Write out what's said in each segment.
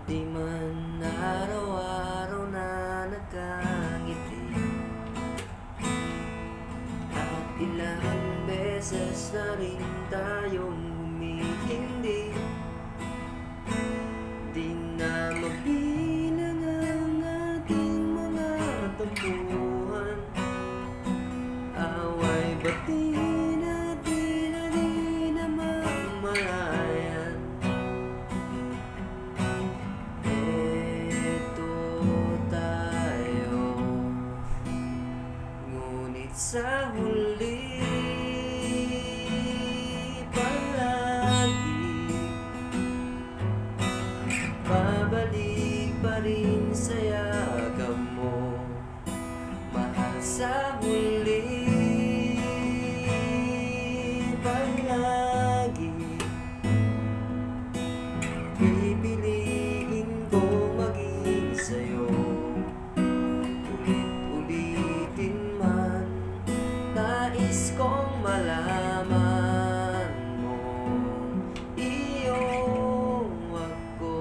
Di man araw-araw na nakangiti, at ilang beses na rin tayong humihindi. Di na mabilang ang ating mga tampuhan, away bati na di na mamalayan. Eto tayo, ngunit sa huli palagi babalik pa rin sa yakap mo, mahal. Sa huli palagi pipiliin ko maging sa'yo. Ulit-ulitin man, nais kong malaman mo, iyong ako.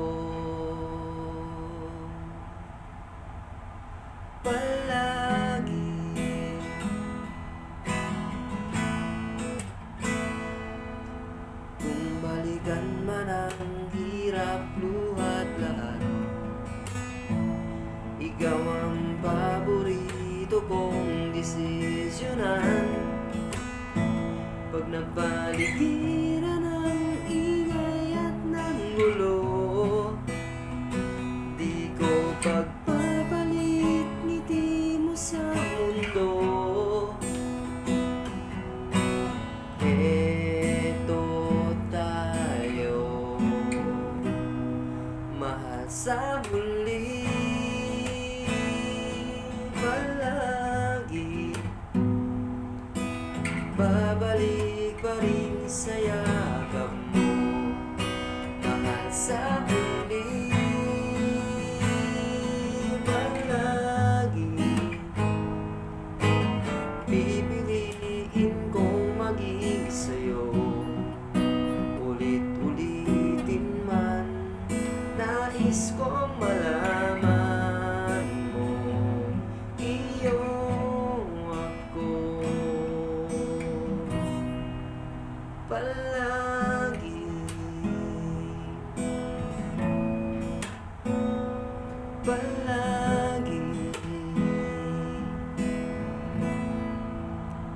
Palagi kung balikan man ang hirap, luhat lahat, ikaw ang paborito kong desisyonan. Pag nabalikin